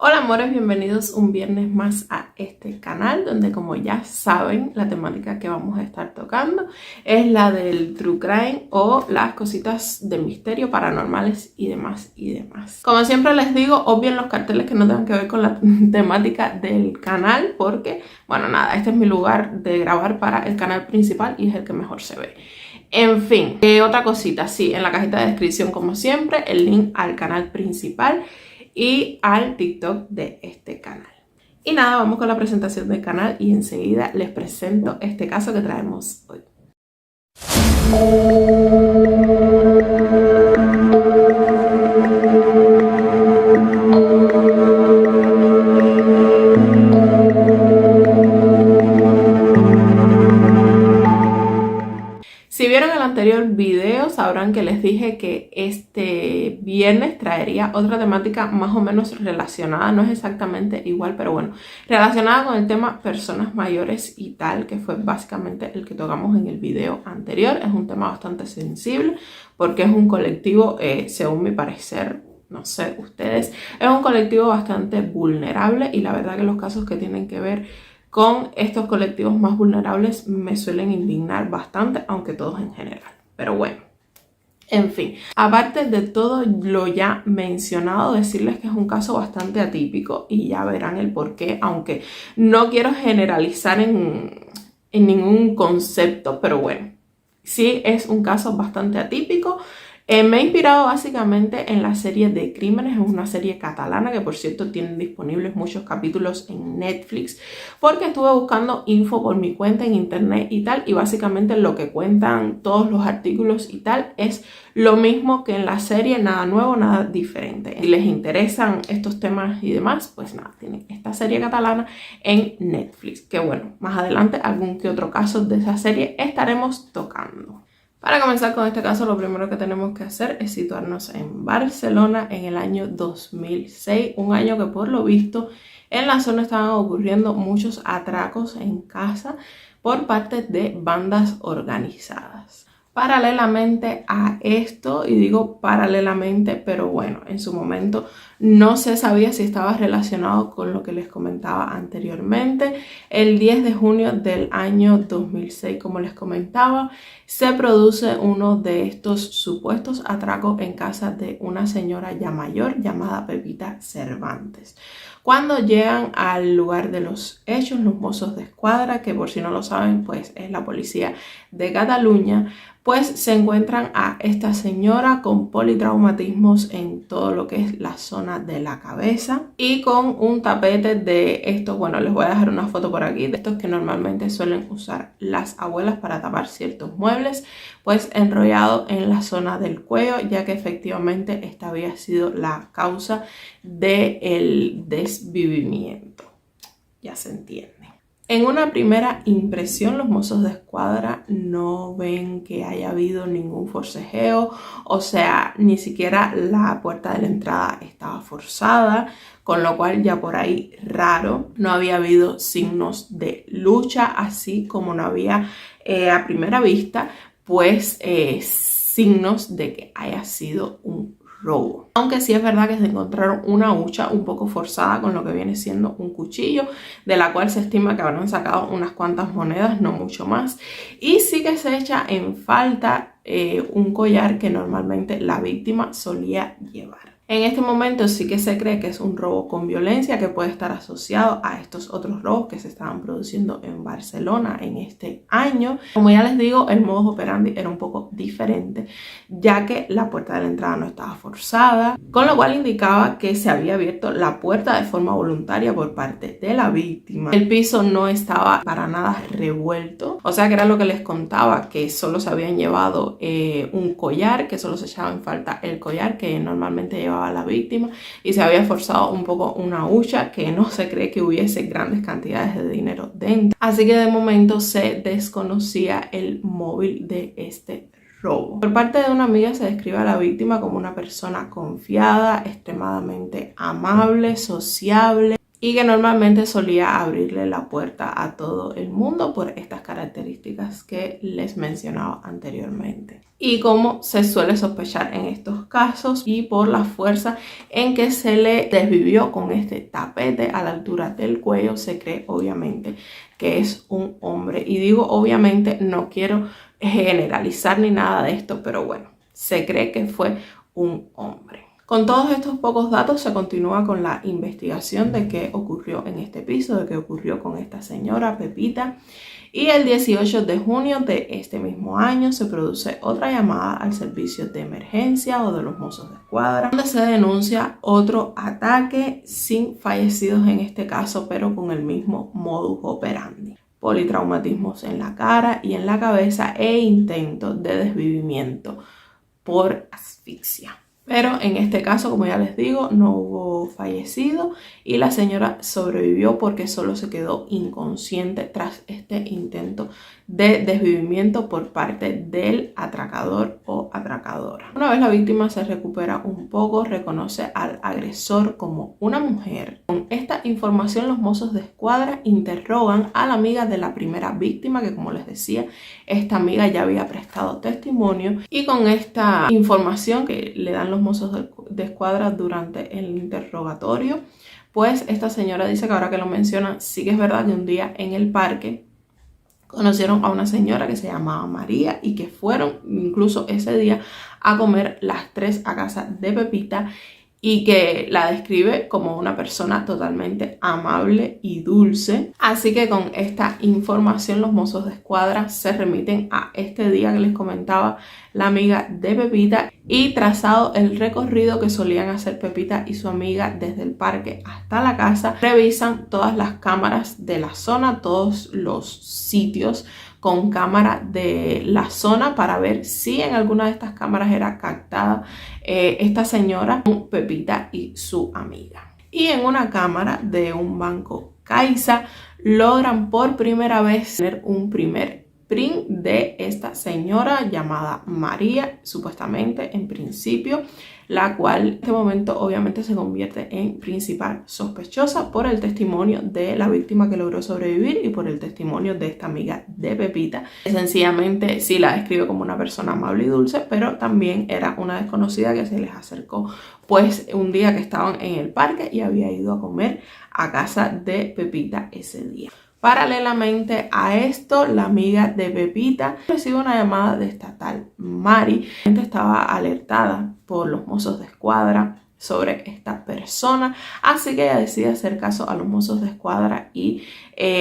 Hola amores, bienvenidos un viernes más a este canal donde, como ya saben, la temática que vamos a estar tocando es la del true crime o las cositas de misterio, paranormales y demás y demás. Como siempre les digo, obvien los carteles que no tengan que ver con la temática del canal porque, bueno, nada, este es mi lugar de grabar para el canal principal y es el que mejor se ve. En fin, otra cosita, sí, en la cajita de descripción como siempre el link al canal principal y al TikTok de este canal. Y nada, vamos con la presentación del canal y enseguida les presento este caso que traemos hoy. Si vieron el anterior video sabrán que les dije que este viernes traería otra temática más o menos relacionada, no es exactamente igual, pero bueno, relacionada con el tema personas mayores y tal, que fue básicamente el que tocamos en el video anterior. Es un tema bastante sensible porque es un colectivo, según mi parecer, no sé ustedes, es un colectivo bastante vulnerable y la verdad que los casos que tienen que ver con estos colectivos más vulnerables me suelen indignar bastante, aunque todos en general. Pero bueno, en fin, aparte de todo lo ya mencionado, decirles que es un caso bastante atípico y ya verán el porqué, aunque no quiero generalizar en ningún concepto, pero bueno, sí es un caso bastante atípico. Me he inspirado básicamente en la serie de Crímenes, es una serie catalana que por cierto tienen disponibles muchos capítulos en Netflix, porque estuve buscando info por mi cuenta en internet y tal, y básicamente lo que cuentan todos los artículos y tal es lo mismo que en la serie, nada nuevo, nada diferente. Si les interesan estos temas y demás, pues nada, tienen esta serie catalana en Netflix, que bueno, más adelante algún que otro caso de esa serie estaremos tocando. Para comenzar con este caso, lo primero que tenemos que hacer es situarnos en Barcelona en el año 2006, un año que por lo visto en la zona estaban ocurriendo muchos atracos en casa por parte de bandas organizadas. Paralelamente a esto, y digo paralelamente, pero bueno, en su momento no se sabía si estaba relacionado con lo que les comentaba anteriormente. El 10 de junio del año 2006, como les comentaba, se produce uno de estos supuestos atracos en casa de una señora ya mayor llamada Pepita Cervantes. Cuando llegan al lugar de los hechos, los Mossos d'Esquadra, que por si no lo saben, pues es la policía de Cataluña, pues se encuentran a esta señora con politraumatismos en todo lo que es la zona de la cabeza y con un tapete de estos, bueno, les voy a dejar una foto por aquí, de estos que normalmente suelen usar las abuelas para tapar ciertos muebles, pues enrollado en la zona del cuello, ya que efectivamente esta había sido la causa del desvivimiento. Ya se entiende. En una primera impresión, los Mossos d'Esquadra no ven que haya habido ningún forcejeo, o sea, ni siquiera la puerta de la entrada estaba forzada, con lo cual ya por ahí raro. No había habido signos de lucha, así como no había a primera vista, pues signos de que haya sido un robo. Aunque sí es verdad que se encontraron una hucha un poco forzada con lo que viene siendo un cuchillo, de la cual se estima que habrán sacado unas cuantas monedas, no mucho más. Y sí que se echa en falta un collar que normalmente la víctima solía llevar. En este momento sí que se cree que es un robo con violencia que puede estar asociado a estos otros robos que se estaban produciendo en Barcelona en este año. Como ya les digo, el modus operandi era un poco diferente, ya que la puerta de la entrada no estaba forzada, con lo cual indicaba que se había abierto la puerta de forma voluntaria por parte de la víctima. El piso no estaba para nada revuelto, o sea que era lo que les contaba, que solo se habían llevado un collar, que solo se echaba en falta el collar que normalmente llevaba a la víctima, y se había forzado un poco una hucha que no se cree que hubiese grandes cantidades de dinero dentro. Así que de momento se desconocía el móvil de este robo. Por parte de una amiga se describe a la víctima como una persona confiada, extremadamente amable, sociable, y que normalmente solía abrirle la puerta a todo el mundo por estas características que les mencionaba anteriormente. Y como se suele sospechar en estos casos y por la fuerza en que se le desvivió con este tapete a la altura del cuello, se cree obviamente que es un hombre. Y digo obviamente, no quiero generalizar ni nada de esto, pero bueno, se cree que fue un hombre. Con todos estos pocos datos se continúa con la investigación de qué ocurrió en este piso, de qué ocurrió con esta señora Pepita. Y el 18 de junio de este mismo año se produce otra llamada al servicio de emergencia o de los Mossos de Escuadra, donde se denuncia otro ataque sin fallecidos en este caso, pero con el mismo modus operandi. Politraumatismos en la cara y en la cabeza e intentos de desvivimiento por asfixia. Pero en este caso, como ya les digo, no hubo fallecido y la señora sobrevivió porque solo se quedó inconsciente tras este intento de desvivimiento por parte del atracador o atracadora. Una vez la víctima se recupera un poco, reconoce al agresor como una mujer. Con esta información, los Mossos de Escuadra interrogan a la amiga de la primera víctima, que como les decía, esta amiga ya había prestado testimonio, y con esta información que le dan los Mossos de Escuadra durante el interrogatorio, pues esta señora dice que ahora que lo menciona, sí que es verdad que un día en el parque conocieron a una señora que se llamaba María y que fueron incluso ese día a comer las tres a casa de Pepita, y que la describe como una persona totalmente amable y dulce. Así que con esta información los Mossos de Escuadra se remiten a este día que les comentaba la amiga de Pepita, y trazado el recorrido que solían hacer Pepita y su amiga desde el parque hasta la casa, revisan todas las cámaras de la zona, todos los sitios con cámara de la zona para ver si en alguna de estas cámaras era captada esta señora con Pepita y su amiga. Y en una cámara de un banco Caixa logran por primera vez tener un primer print de esta señora llamada María, supuestamente en principio, la cual en este momento obviamente se convierte en principal sospechosa por el testimonio de la víctima que logró sobrevivir y por el testimonio de esta amiga de Pepita. Sencillamente sí la describe como una persona amable y dulce, pero también era una desconocida que se les acercó pues un día que estaban en el parque y había ido a comer a casa de Pepita ese día. Paralelamente a esto, la amiga de Pepita recibe una llamada de esta tal Mari. La gente estaba alertada por los Mossos de Escuadra sobre esta persona, así que ella decide hacer caso a los Mossos de Escuadra y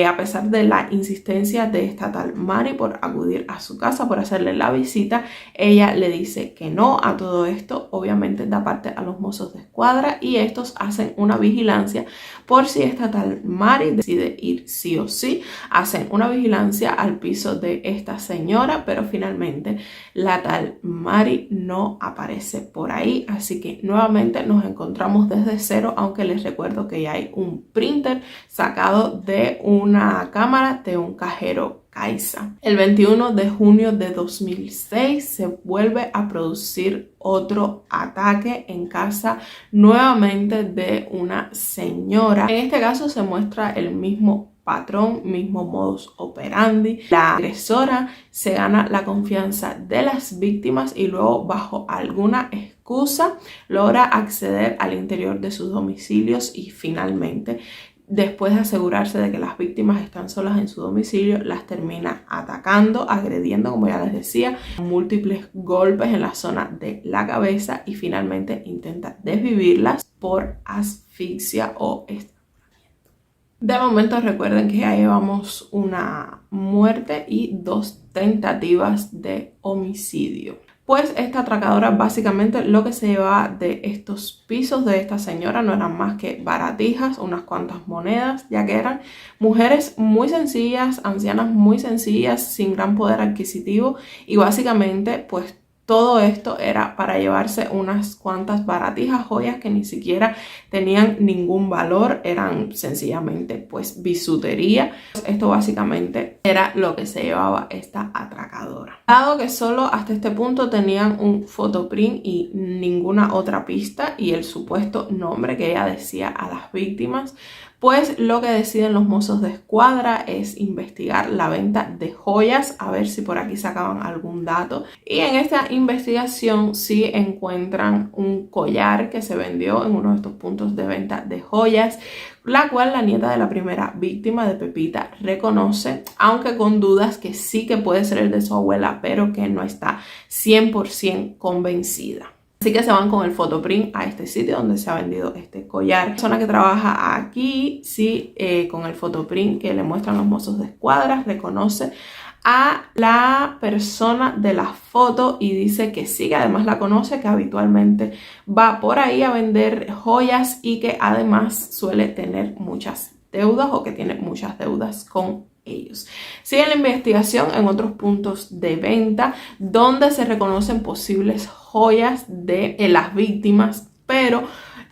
a pesar de la insistencia de esta tal Mari por acudir a su casa, por hacerle la visita, ella le dice que no a todo esto. Obviamente da parte a los Mossos de Escuadra y estos hacen una vigilancia por si esta tal Mari decide ir sí o sí. Hacen una vigilancia al piso de esta señora, pero finalmente la tal Mari no aparece por ahí, así que nuevamente nos encontramos desde cero, aunque les recuerdo que ya hay un printer sacado de una cámara de un cajero Caixa. El 21 de junio de 2006 se vuelve a producir otro ataque en casa nuevamente de una señora. En este caso se muestra el mismo patrón, mismo modus operandi. La agresora se gana la confianza de las víctimas y luego bajo alguna excusa logra acceder al interior de sus domicilios y finalmente, después de asegurarse de que las víctimas están solas en su domicilio, las termina atacando, agrediendo, como ya les decía, múltiples golpes en la zona de la cabeza y finalmente intenta desvivirlas por asfixia o estrangulamiento. De momento recuerden que ya llevamos una muerte y 2 tentativas de homicidio. Pues esta atracadora básicamente lo que se llevaba de estos pisos de esta señora no eran más que baratijas, unas cuantas monedas, ya que eran mujeres muy sencillas, ancianas muy sencillas, sin gran poder adquisitivo, y básicamente pues todo esto era para llevarse unas cuantas baratijas, joyas que ni siquiera tenían ningún valor, eran sencillamente pues bisutería. Esto básicamente era lo que se llevaba esta atracadora. Dado que solo hasta este punto tenían un fotoprint y ninguna otra pista y el supuesto nombre que ella decía a las víctimas, pues lo que deciden los mozos de escuadra es investigar la venta de joyas, a ver si por aquí sacaban algún dato. Y en esta investigación sí encuentran un collar que se vendió en uno de estos puntos de venta de joyas, la cual la nieta de la primera víctima de Pepita reconoce, aunque con dudas, que sí que puede ser el de su abuela, pero que no está 100% convencida. Así que se van con el fotoprint a este sitio donde se ha vendido este collar. La persona que trabaja aquí, sí, con el fotoprint que le muestran los mozos de escuadra, reconoce a la persona de la foto y dice que sí, que además la conoce, que habitualmente va por ahí a vender joyas y que además suele tener muchas deudas o que tiene muchas deudas con ellos. Sigue la investigación en otros puntos de venta donde se reconocen posibles joyas de las víctimas, pero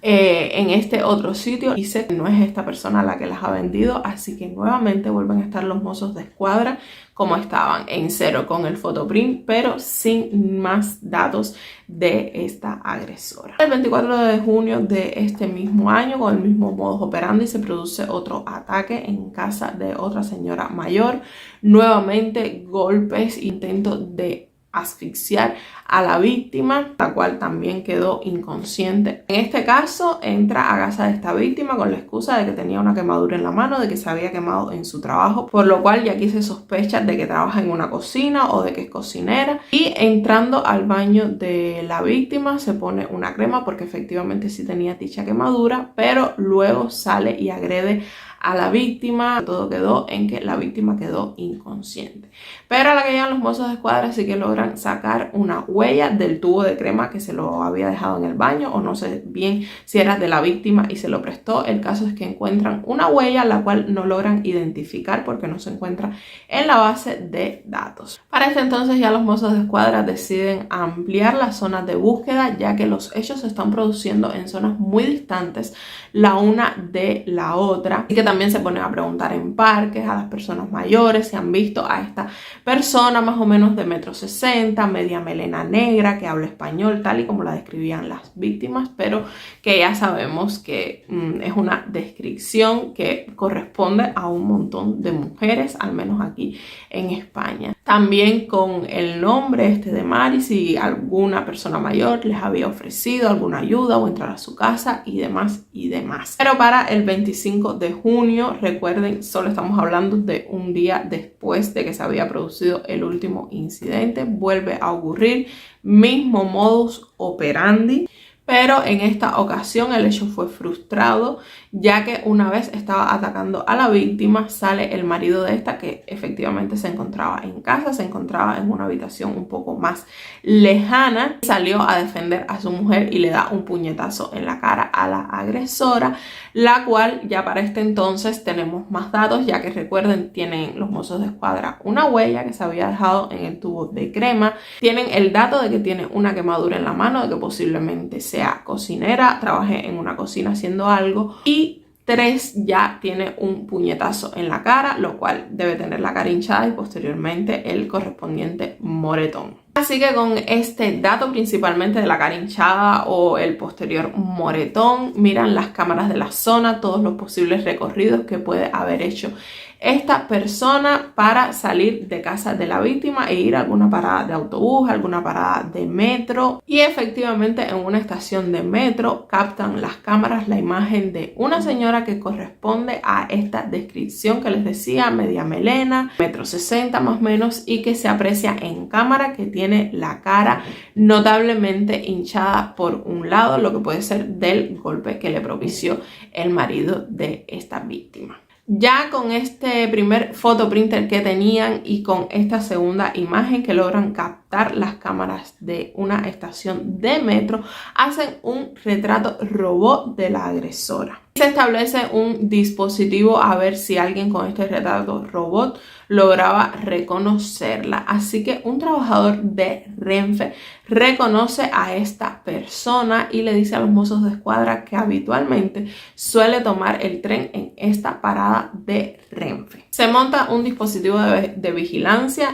en este otro sitio dice que no es esta persona la que las ha vendido, así que nuevamente vuelven a estar los mozos de escuadra como estaban, en cero con el fotoprint, pero sin más datos de esta agresora. El 24 de junio de este mismo año, con el mismo modus operandi, se produce otro ataque en casa de otra señora mayor. Nuevamente golpes, intentos de asfixiar a la víctima, la cual también quedó inconsciente. En este caso entra a casa de esta víctima con la excusa de que tenía una quemadura en la mano, de que se había quemado en su trabajo, por lo cual ya aquí se sospecha de que trabaja en una cocina o de que es cocinera. Y entrando al baño de la víctima se pone una crema porque efectivamente sí tenía dicha quemadura, pero luego sale y agrede a la víctima. Todo quedó en que la víctima quedó inconsciente, pero a la que llegan los mozos de escuadra sí que logran sacar una huella del tubo de crema que se lo había dejado en el baño, o no sé bien si era de la víctima y se lo prestó. El caso es que encuentran una huella la cual no logran identificar porque no se encuentra en la base de datos. Para este entonces ya los mozos de escuadra deciden ampliar las zonas de búsqueda, ya que los hechos se están produciendo en zonas muy distantes la una de la otra, y que también se ponen a preguntar en parques a las personas mayores si han visto a esta persona más o menos de 1,60 m, media melena negra, que habla español tal y como la describían las víctimas, pero que ya sabemos que es una descripción que corresponde a un montón de mujeres, al menos aquí en España. También con el nombre de Mari, si alguna persona mayor les había ofrecido alguna ayuda o entrar a su casa y demás y demás. Pero para el 25 de junio, recuerden, solo estamos hablando de un día después de que se había producido el último incidente, vuelve a ocurrir, mismo modus operandi. Pero en esta ocasión el hecho fue frustrado, ya que una vez estaba atacando a la víctima, sale el marido de esta, que efectivamente se encontraba en casa, se encontraba en una habitación un poco más lejana, salió a defender a su mujer y le da un puñetazo en la cara a la agresora, la cual ya para este entonces tenemos más datos, ya que recuerden, tienen los mozos de escuadra una huella que se había dejado en el tubo de crema, tienen el dato de que tiene una quemadura en la mano, de que posiblemente sea cocinera, trabaje en una cocina haciendo algo, y 3 ya tiene un puñetazo en la cara, lo cual debe tener la cara hinchada y posteriormente el correspondiente moretón. Así que con este dato principalmente de la cara hinchada o el posterior moretón, miran las cámaras de la zona, todos los posibles recorridos que puede haber hecho esta persona para salir de casa de la víctima e ir a alguna parada de autobús, alguna parada de metro. Y efectivamente en una estación de metro captan las cámaras la imagen de una señora que corresponde a esta descripción que les decía, media melena, 1,60 m más o menos, y que se aprecia en cámara que tiene la cara notablemente hinchada por un lado, lo que puede ser del golpe que le propició el marido de esta víctima. Ya con este primer photoprinter que tenían y con esta segunda imagen que logran captar las cámaras de una estación de metro, hacen un retrato robot de la agresora. Se establece un dispositivo a ver si alguien con este retrato robot lograba reconocerla. Así que un trabajador de Renfe reconoce a esta persona y le dice a los mozos de escuadra que habitualmente suele tomar el tren en esta parada de Renfe. Se monta un dispositivo de vigilancia,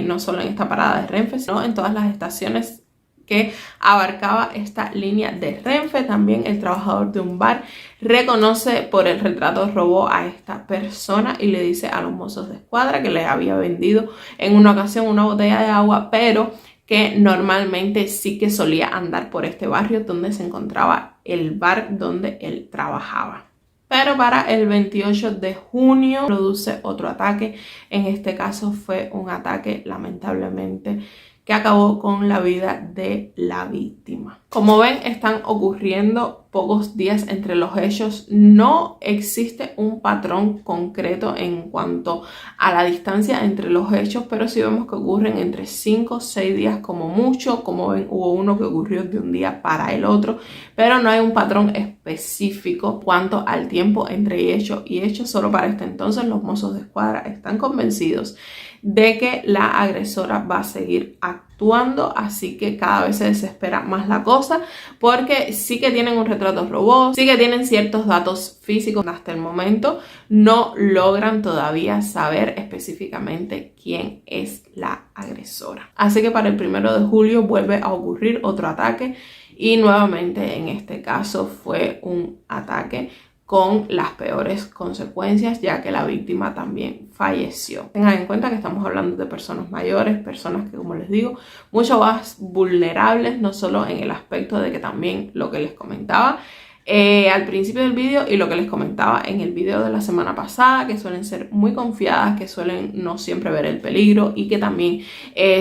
no solo en esta parada de Renfe, sino en todas las estaciones que abarcaba esta línea de Renfe. También el trabajador de un bar reconoce por el retrato robó a esta persona y le dice a los mozos de escuadra que le había vendido en una ocasión una botella de agua, pero que normalmente sí que solía andar por este barrio donde se encontraba el bar donde él trabajaba. Pero para el 28 de junio produce otro ataque. En este caso fue un ataque lamentablemente que acabó con la vida de la víctima. Como ven, están ocurriendo pocos días entre los hechos. No existe un patrón concreto en cuanto a la distancia entre los hechos, pero sí vemos que ocurren entre 5 o 6 días como mucho. Como ven, hubo uno que ocurrió de un día para el otro, pero no hay un patrón específico cuanto al tiempo entre hecho y hecho. Solo para este entonces los mozos de escuadra están convencidos de que la agresora va a seguir actuando, así que cada vez se desespera más la cosa, porque sí que tienen un retrato robot, sí que tienen ciertos datos físicos. Hasta el momento no logran todavía saber específicamente quién es la agresora. Así que para el 1 de julio vuelve a ocurrir otro ataque y nuevamente en este caso fue un ataque con las peores consecuencias, ya que la víctima también falleció. Tengan en cuenta que estamos hablando de personas mayores, personas que, como les digo, mucho más vulnerables, no solo en el aspecto de que también lo que les comentaba al principio del vídeo y lo que les comentaba en el vídeo de la semana pasada, que suelen ser muy confiadas, que suelen no siempre ver el peligro y que también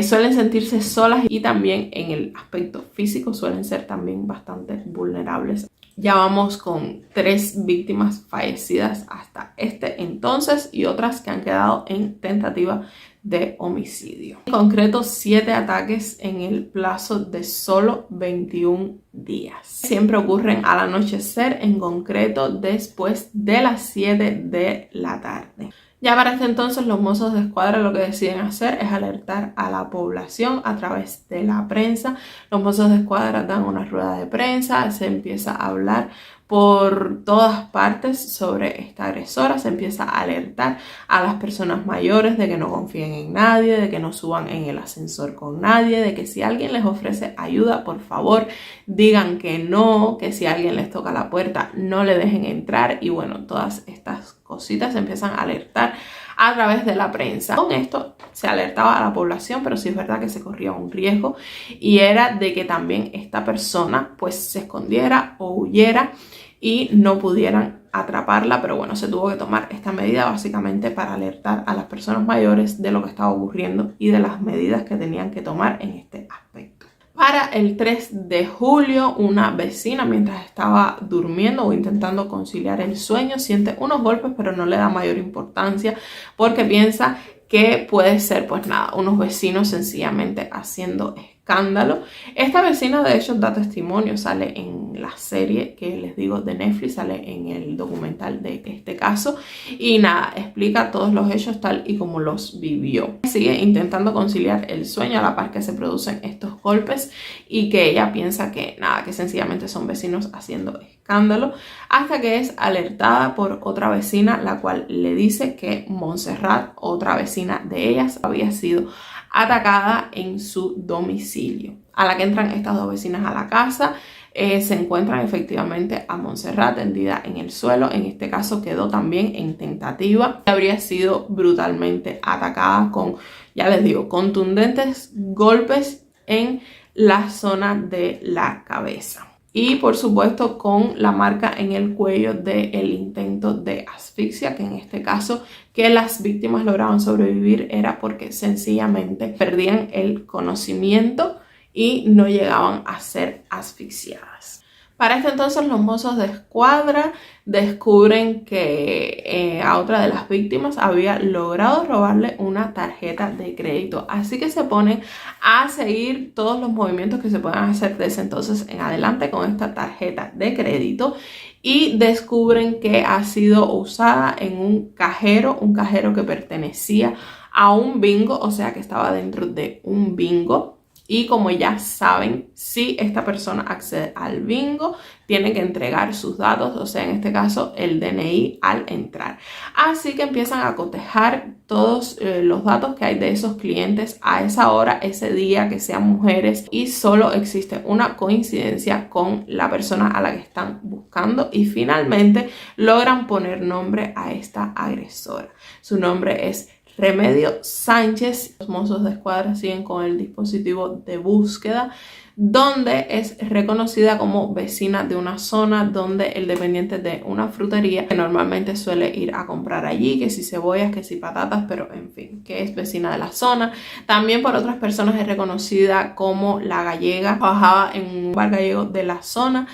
suelen sentirse solas, y también en el aspecto físico suelen ser también bastante vulnerables. Ya vamos con 3 víctimas fallecidas hasta este entonces y otras que han quedado en tentativa de homicidio. En concreto, 7 ataques en el plazo de solo 21 días. Siempre ocurren al anochecer, en concreto después de las 7 de la tarde. Ya para este entonces los mozos de escuadra lo que deciden hacer es alertar a la población a través de la prensa. Los mozos de escuadra dan una rueda de prensa, se empieza a hablar por todas partes sobre esta agresora, se empieza a alertar a las personas mayores de que no confíen en nadie, de que no suban en el ascensor con nadie, de que si alguien les ofrece ayuda, por favor digan que no, que si alguien les toca la puerta no le dejen entrar, y bueno, todas estas cositas se empiezan a alertar a través de la prensa. Con esto se alertaba a la población, pero sí es verdad que se corría un riesgo, y era de que también esta persona pues se escondiera o huyera y no pudieran atraparla. Pero bueno, se tuvo que tomar esta medida básicamente para alertar a las personas mayores de lo que estaba ocurriendo y de las medidas que tenían que tomar en este aspecto. Para el 3 de julio, una vecina, mientras estaba durmiendo o intentando conciliar el sueño, siente unos golpes, pero no le da mayor importancia porque piensa que puede ser, pues nada, unos vecinos sencillamente haciendo escándalo. Esta vecina de hecho da testimonio, sale en la serie que les digo de Netflix, sale en el documental de este caso, y nada, explica todos los hechos tal y como los vivió. Sigue intentando conciliar el sueño a la par que se producen estos golpes, y que ella piensa que nada, que sencillamente son vecinos haciendo escándalo, hasta que es alertada por otra vecina, la cual le dice que Montserrat, otra vecina de ellas, había sido atacada en su domicilio. A la que entran estas dos vecinas a la casa, se encuentran efectivamente a Montserrat tendida en el suelo. En este caso quedó también en tentativa. Habría sido brutalmente atacada con, ya les digo, contundentes golpes en la zona de la cabeza. Y por supuesto con la marca en el cuello del intento de asfixia, que en este caso que las víctimas lograban sobrevivir era porque sencillamente perdían el conocimiento y no llegaban a ser asfixiadas. Para este entonces los mozos de escuadra descubren que a otra de las víctimas había logrado robarle una tarjeta de crédito. Así que se ponen a seguir todos los movimientos que se puedan hacer desde entonces en adelante con esta tarjeta de crédito, y descubren que ha sido usada en un cajero que pertenecía a un bingo, o sea que estaba dentro de un bingo. y como ya saben, si esta persona accede al bingo, tiene que entregar sus datos, o sea, en este caso el DNI al entrar. Así que empiezan a cotejar todos los datos que hay de esos clientes a esa hora, ese día, que sean mujeres, y solo existe una coincidencia con la persona a la que están buscando y finalmente logran poner nombre a esta agresora. Su nombre es Remedio Sánchez. Los mozos de escuadra siguen con el dispositivo de búsqueda, donde es reconocida como vecina de una zona donde el dependiente de una frutería que normalmente suele ir a comprar allí, que si cebollas, que si patatas, pero en fin, que es vecina de la zona. También por otras personas es reconocida como la gallega, trabajaba en un bar gallego de la zona,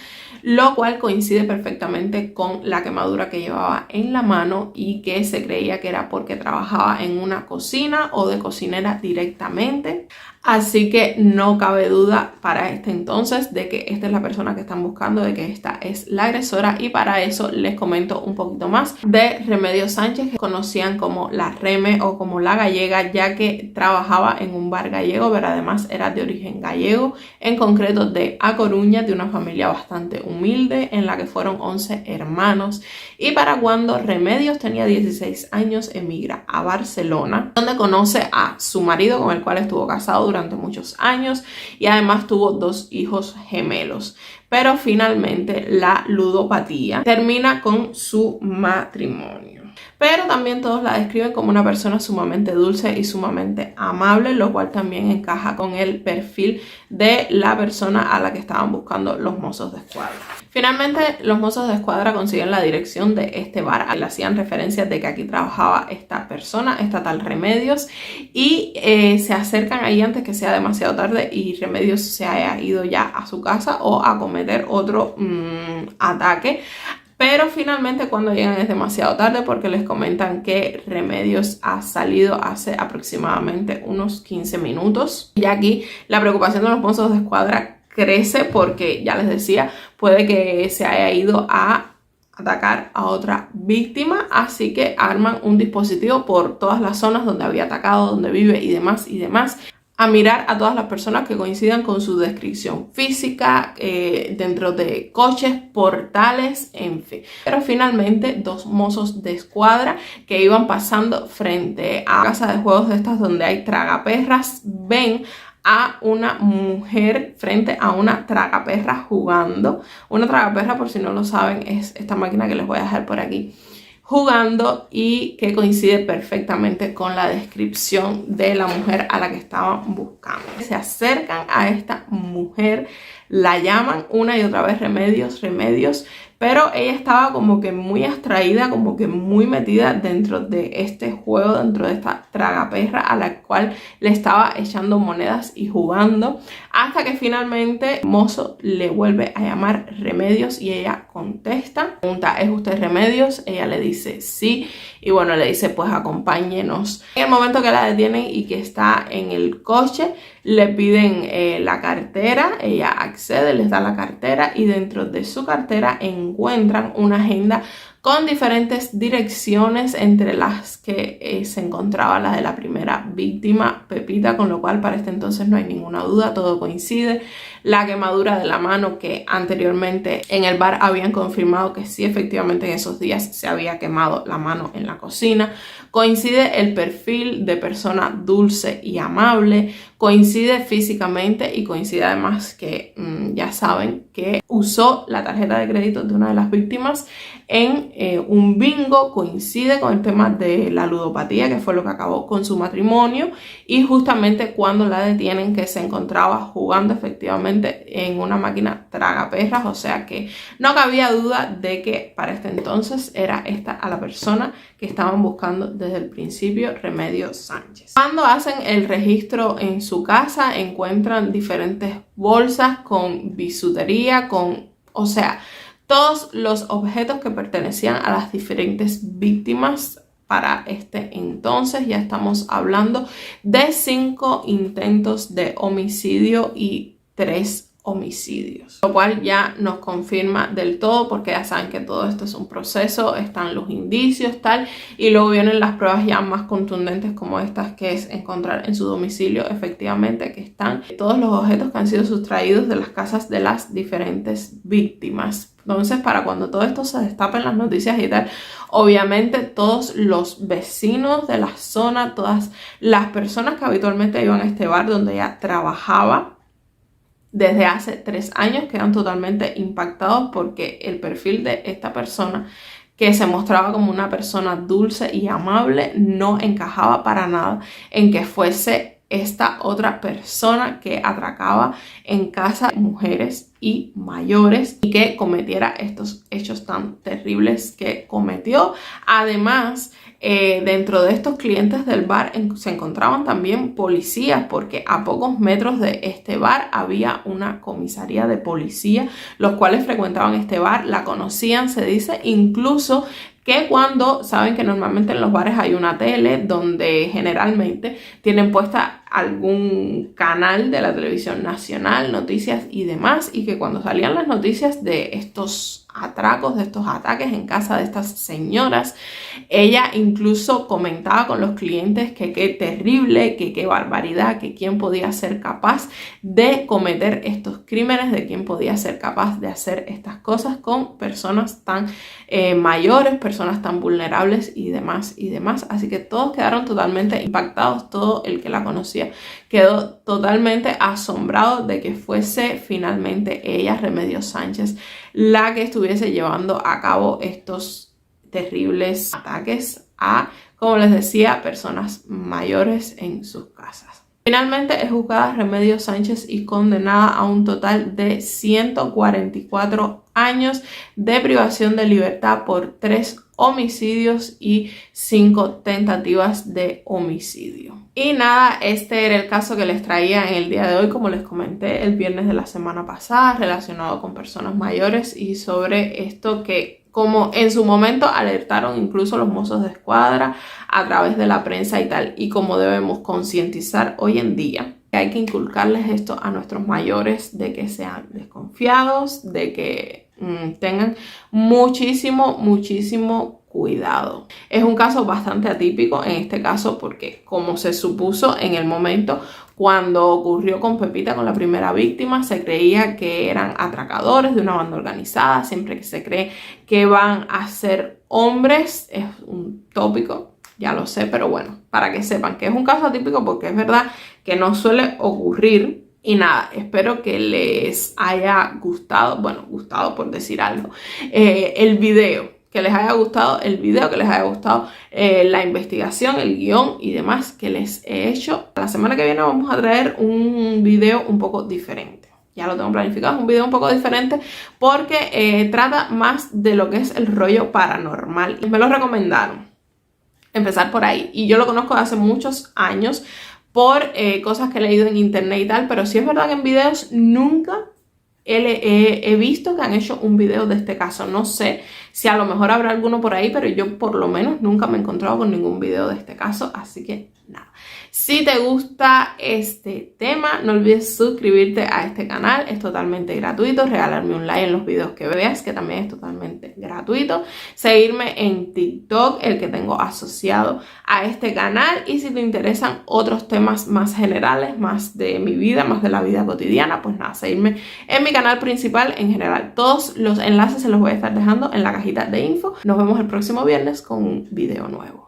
lo cual coincide perfectamente con la quemadura que llevaba en la mano y que se creía que era porque trabajaba en una cocina o de cocinera directamente. Así que no cabe duda para este entonces de que esta es la persona que están buscando, de que esta es la agresora, y para eso les comento un poquito más de Remedio Sánchez, que conocían como la Reme o como la gallega, ya que trabajaba en un bar gallego, pero además era de origen gallego, en concreto de A Coruña, de una familia bastante humilde en la que fueron 11 hermanos, y para cuando Remedios tenía 16 años emigra a Barcelona, donde conoce a su marido, con el cual estuvo casado durante muchos años, y además tuvo 2 hijos gemelos. Pero finalmente la ludopatía termina con su matrimonio. Pero también todos la describen como una persona sumamente dulce y sumamente amable, lo cual también encaja con el perfil de la persona a la que estaban buscando los mozos de escuadra. Finalmente, los mozos de escuadra consiguen la dirección de este bar. Le hacían referencias de que aquí trabajaba esta persona, esta tal Remedios, y se acercan ahí antes que sea demasiado tarde y Remedios se haya ido ya a su casa o a cometer otro ataque. Pero finalmente cuando llegan es demasiado tarde, porque les comentan que Remedios ha salido hace aproximadamente unos 15 minutos. Y aquí la preocupación de los mozos de escuadra crece porque, ya les decía, puede que se haya ido a atacar a otra víctima, así que arman un dispositivo por todas las zonas donde había atacado, donde vive y demás, a mirar a todas las personas que coincidan con su descripción física, dentro de coches, portales, en fin. Pero finalmente 2 mozos de escuadra que iban pasando frente a casa de juegos de estas donde hay tragaperras, ven a una mujer frente a una tragaperra jugando. Una tragaperra, por si no lo saben, es esta máquina que les voy a dejar por aquí, jugando, y que coincide perfectamente con la descripción de la mujer a la que estaban buscando. Se acercan a esta mujer, la llaman una y otra vez Remedios, Remedios, pero ella estaba como que muy abstraída, como que muy metida dentro de este juego, dentro de esta tragaperra a la cual le estaba echando monedas y jugando, hasta que finalmente el mozo le vuelve a llamar Remedios y ella contesta, pregunta: ¿es usted Remedios? Ella le dice sí, y bueno, le dice: pues acompáñenos. En el momento que la detienen y que está en el coche, le piden la cartera, ella accede, les da la cartera, y dentro de su cartera encuentran una agenda con diferentes direcciones, entre las que se encontraba la de la primera víctima, Pepita, con lo cual para este entonces no hay ninguna duda, todo coincide. La quemadura de la mano, que anteriormente en el bar habían confirmado que sí, efectivamente en esos días se había quemado la mano en la cocina. Coincide el perfil de persona dulce y amable, coincide físicamente, y coincide además que ya saben que usó la tarjeta de crédito de una de las víctimas en un bingo. Coincide con el tema de la ludopatía, que fue lo que acabó con su matrimonio, y justamente cuando la detienen, que se encontraba jugando efectivamente en una máquina tragaperras, o sea que no cabía duda de que para este entonces era esta a la persona que estaban buscando desde el principio, Remedio Sánchez. Cuando hacen el registro en su casa, encuentran diferentes bolsas con bisutería, o sea, todos los objetos que pertenecían a las diferentes víctimas. Para este entonces ya estamos hablando de 5 intentos de homicidio y 3 homicidios, lo cual ya nos confirma del todo, porque ya saben que todo esto es un proceso, están los indicios, tal, y luego vienen las pruebas ya más contundentes como estas, que es encontrar en su domicilio efectivamente que están todos los objetos que han sido sustraídos de las casas de las diferentes víctimas. Entonces, para cuando todo esto se destape en las noticias y tal, obviamente todos los vecinos de la zona, todas las personas que habitualmente iban a este bar donde ella trabajaba desde hace 3 años quedan totalmente impactados, porque el perfil de esta persona, que se mostraba como una persona dulce y amable, no encajaba para nada en que fuese esta otra persona que atracaba en casa de mujeres y mayores y que cometiera estos hechos tan terribles que cometió. Además, dentro de estos clientes del bar se encontraban también policías, porque a pocos metros de este bar había una comisaría de policía, los cuales frecuentaban este bar, la conocían, se dice incluso que cuando saben que normalmente en los bares hay una tele donde generalmente tienen puesta algún canal de la televisión nacional, noticias y demás, y que cuando salían las noticias de estos atracos, de estos ataques en casa de estas señoras, ella incluso comentaba con los clientes que qué terrible, que qué barbaridad, que quién podía ser capaz de cometer estos crímenes, de quién podía ser capaz de hacer estas cosas con personas tan mayores, personas tan vulnerables y demás y demás. Así que todos quedaron totalmente impactados, todo el que la conocía quedó totalmente asombrado de que fuese finalmente ella, Remedios Sánchez, la que estuviese llevando a cabo estos terribles ataques a, como les decía, personas mayores en sus casas. Finalmente es juzgada Remedios Sánchez y condenada a un total de 144 años de privación de libertad por 3 homicidios y 5 tentativas de homicidio. Y nada, este era el caso que les traía en el día de hoy, como les comenté el viernes de la semana pasada, relacionado con personas mayores y sobre esto que, como en su momento alertaron incluso los mozos de escuadra a través de la prensa y tal, y como debemos concientizar hoy en día, que hay que inculcarles esto a nuestros mayores, de que sean desconfiados, de que tengan muchísimo cuidado. Es un caso bastante atípico en este caso, porque como se supuso en el momento cuando ocurrió con Pepita, con la primera víctima, se creía que eran atracadores de una banda organizada. Siempre que se cree que van a ser hombres, es un tópico, ya lo sé, pero bueno, para que sepan que es un caso atípico, porque es verdad que no suele ocurrir. Y nada, espero que les haya gustado, bueno, gustado por decir algo, el video, que les haya gustado el video, que les haya gustado la investigación, el guión y demás que les he hecho. La semana que viene vamos a traer un video un poco diferente. Ya lo tengo planificado, es un video un poco diferente porque trata más de lo que es el rollo paranormal. Me lo recomendaron, empezar por ahí. Y yo lo conozco de hace muchos años por cosas que he leído en internet y tal, pero sí es verdad que en videos nunca he visto que han hecho un video de este caso. No sé si a lo mejor habrá alguno por ahí, pero yo por lo menos nunca me he encontrado con ningún video de este caso, así que nada. Si te gusta este tema, no olvides suscribirte a este canal, es totalmente gratuito, regalarme un like en los videos que veas, que también es totalmente gratuito, seguirme en TikTok, el que tengo asociado a este canal, y si te interesan otros temas más generales, más de mi vida, más de la vida cotidiana, pues nada, seguirme en mi canal principal en general. Todos los enlaces se los voy a estar dejando en la cajita de info. Nos vemos el próximo viernes con un video nuevo.